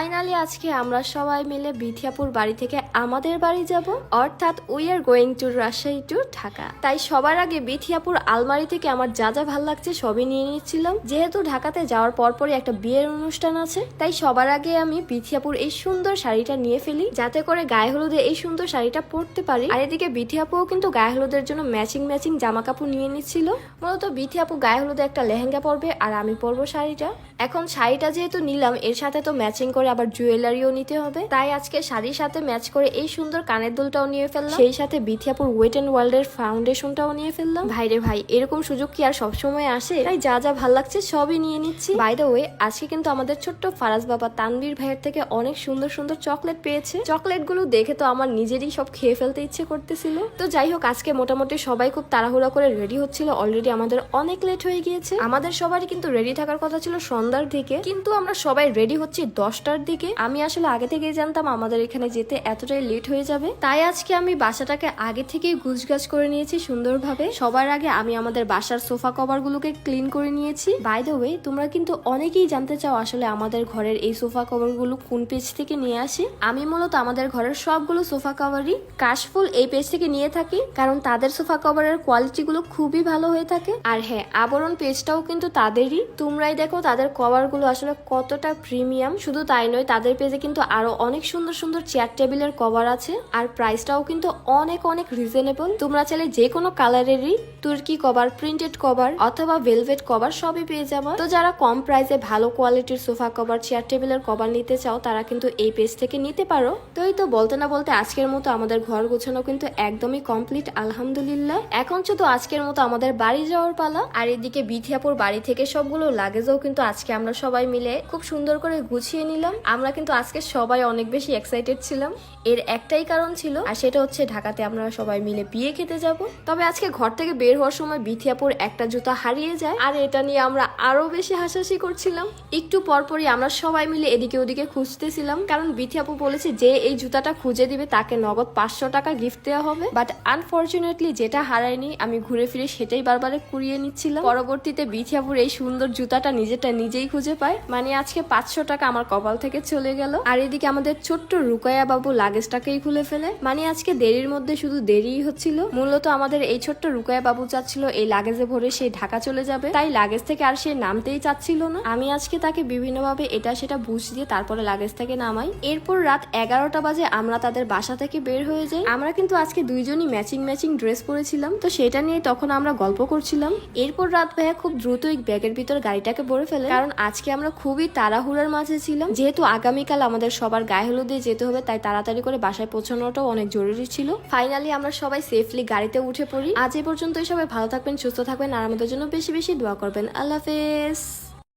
Finally আজকে আমরা সবাই মিলে বিথিয়াপুর বাড়ি থেকে আমাদের বাড়ি যাব, অর্থাৎ we are going to Rajshahi to Dhaka. তাই সবার আগে বিথিয়াপুর আলমারি থেকে আমার যা যা ভাল লাগছে সবই নিয়ে নিচ্ছিলাম। যেহেতু ঢাকাতে যাওয়ার পরপরই একটা বিয়ের অনুষ্ঠান আছে, তাই সবার আগে আমি বিথিয়াপুর এই সুন্দর শাড়িটা নিয়ে ফেলি, যাতে করে গায়ে হলুদে এই সুন্দর শাড়িটা পরতে পারি। আর এদিকে বিথিয়াপুও কিন্তু গায়ে হলুদের জন্য ম্যাচিং ম্যাচিং জামা কাপড় নিয়ে নিচ্ছিল। মূলত বিথিয়াপু গায়ে হলুদে একটা লেহেঙ্গা পরবে আর আমি পরবো শাড়িটা। এখন শাড়িটা যেহেতু নিলাম, এর সাথে তো ম্যাচিং করে আবার জুয়েলারিও নিতে হবে, তাই আজকে শাড়ির সাথে ম্যাচ করে এই সুন্দর কানের দুলটাও নিয়ে ফেললাম, সেই সাথে বিথিয়াপুর ওয়েট এন্ড ওয়ার্ল্ড এর ফাউন্ডেশনটাও নিয়ে ফেললাম। ভাইরে ভাই, এরকম সুযোগ কি আর সবসময় আসে? তাই যা যা ভাল লাগছে সবই নিয়ে নিচ্ছি। বাই দ্য ওয়ে, আজকে কিন্তু আমাদের ছোট্ট ফারাজ বাবা তানভীর ভাইয়ের থেকে অনেক সুন্দর সুন্দর চকলেট পেয়েছে। চকলেট গুলো দেখে তো আমার নিজেরই সব খেয়ে ফেলতে ইচ্ছে করতেছিল। তো যাই হোক, আজকে মোটামুটি সবাই খুব তাড়াহুড়া করে রেডি হচ্ছিল। অলরেডি আমাদের অনেক লেট হয়ে গিয়েছে। আমাদের সবারই কিন্তু রেডি থাকার কথা ছিল সন্ধ্যার দিকে, কিন্তু আমরা সবাই রেডি হচ্ছি 10টার দিকে। আমি আসলে আগে থেকেই জানতাম আমাদের এখানে যেতে এতটাই লেট হয়ে যাবে, তাই আজকে আমি বাসাটাকে আগে থেকেই গুছগাছ করে নিয়েছি সুন্দরভাবে। সবার আগে আমি আমাদের বাসার সোফা কভার গুলোকে ক্লিন করে নিয়েছি। বাই দ্য ওয়ে, তোমরা কিন্তু অনেকেই জানতে চাও আসলে আমাদের ঘরের এই সোফা কভার গুলো কোন পেজ থেকে নিয়ে আসি। আমি মূলত আমাদের ঘরের সবগুলো সোফা কভারই কাশফুল এই পেজ থেকে নিয়ে থাকি, কারণ তাদের সোফা কভারের কোয়ালিটি গুলো খুবই ভালো হয়ে থাকে। আর হ্যাঁ, আবরণ পেজটাও কিন্তু তাদেরই। তোমরাই দেখো তাদের কভার গুলো আসলে কতটা প্রিমিয়াম। শুধু তাই নয়, তাদের পেজে কিন্তু আরো অনেক সুন্দর সুন্দর চেয়ার টেবিলের কভার আছে, আর প্রাইসটাও কিন্তু অনেক অনেক রিজনেবল। তোমরা চাইলে যে কোনো কালারেরই তুর্কি কভার, প্রিন্টেড কভার অথবা ভেলভেট কভার সবই পেয়ে যাবে। তো যারা কম প্রাইসে ভালো কোয়ালিটির সোফা কভার, চেয়ার টেবিলের কভার নিতে চাও, তারা কিন্তু এই পেজ থেকে নিতে পারো। তো এই তো বলতে না বলতে আজকের মতো আমাদের ঘর গোছানো কিন্তু একদমই কমপ্লিট, আলহামদুলিল্লাহ। এখন শুধু আজকের মতো আমাদের বাড়ি যাওয়ার পালা। আর এদিকে বিথিয়াপুর বাড়ি থেকে সবগুলো লাগেজও কিন্তু আজকে আমরা সবাই মিলে খুব সুন্দর করে গুছিয়ে নিলাম। আমরা কিন্তু আজকে সবাই অনেক বেশি এক্সাইটেড ছিলাম। এর একটাই কারণ ছিল, আর সেটা হচ্ছে ঢাকাতে আমরা সবাই মিলে বিয়ে খেতে যাব। তবে আজকে ঘর থেকে বের হওয়ার সময় বিথিয়াপুর একটা জুতা হারিয়ে যায়, আর এটা নিয়ে আমরা আরো বেশি হাসাহাসি করছিলাম। একটু পরপরই আমরা সবাই মিলে এদিকে ওদিকে খুঁজতেছিলাম, কারণ বিথিয়াপু বলেছে যে এই জুতাটা খুঁজে দিবে তাকে নগদ 500 টাকা গিফট দেওয়া হবে। বাট আনফরচুনেটলি যেটা হারায়নি, আমি ঘুরে ফিরে সেটাই বারবার কুড়িয়ে নিচ্ছিলাম। পরবর্তীতে বিথিয়াপুর এই সুন্দর জুতাটা নিজেরটা নিজেই খুঁজে পায়। মানে আজকে 500 টাকা আমার কপাল থেকে চলে গেল। আর এদিকে আমাদের ছোট্ট রুকায়া বাবু লাগেজটাকেই খুলে ফেলে। মানে আজকে দেরির মধ্যে শুধু দেরিই হচ্ছিল। মূলত আমাদের এই ছোট্ট রুকায়া বাবু চাচ্ছিল এই লাগেজে ভরে সে ঢাকা চলে যাবে, তাই লাগেজ থেকে আর সে নামতেই চাচ্ছিল না। আমি আজকে তাকে বিভিন্নভাবে এটা সেটা বুঝ দিয়ে তারপরে লাগেজ থেকে নামাই। এরপর রাত 11টা বাজে আমরা তাদের বাসা থেকে বের হয়ে যাই। আমরা কিন্তু আজকে দুইজনই ম্যাচিং ম্যাচিং ড্রেস পরেছিলাম, তো সেটা নিয়ে তখন আমরা গল্প করছিলাম। এরপর রাত ভাইয়া খুব দ্রুত এই ব্যাগের ভিতর গাড়িটাকে ভরে ফেলে, কারণ আজকে আমরা খুবই তাড়াহুড়ার মাঝে ছিলাম। যেহেতু আগামীকাল আমাদের সবার গায়ে হলুদে যেতে হবে, তাই তাড়াতাড়ি করে বাসায় পৌঁছানোটাও অনেক জরুরি ছিল। ফাইনালি আমরা সবাই সেফলি গাড়িতে উঠে পড়ি। আজ এ পর্যন্তই। সবাই ভালো থাকবেন, সুস্থ থাকবেন, আর আমাদের জন্য বেশি বেশি দোয়া করবেন। আল্লাহ হাফেজ।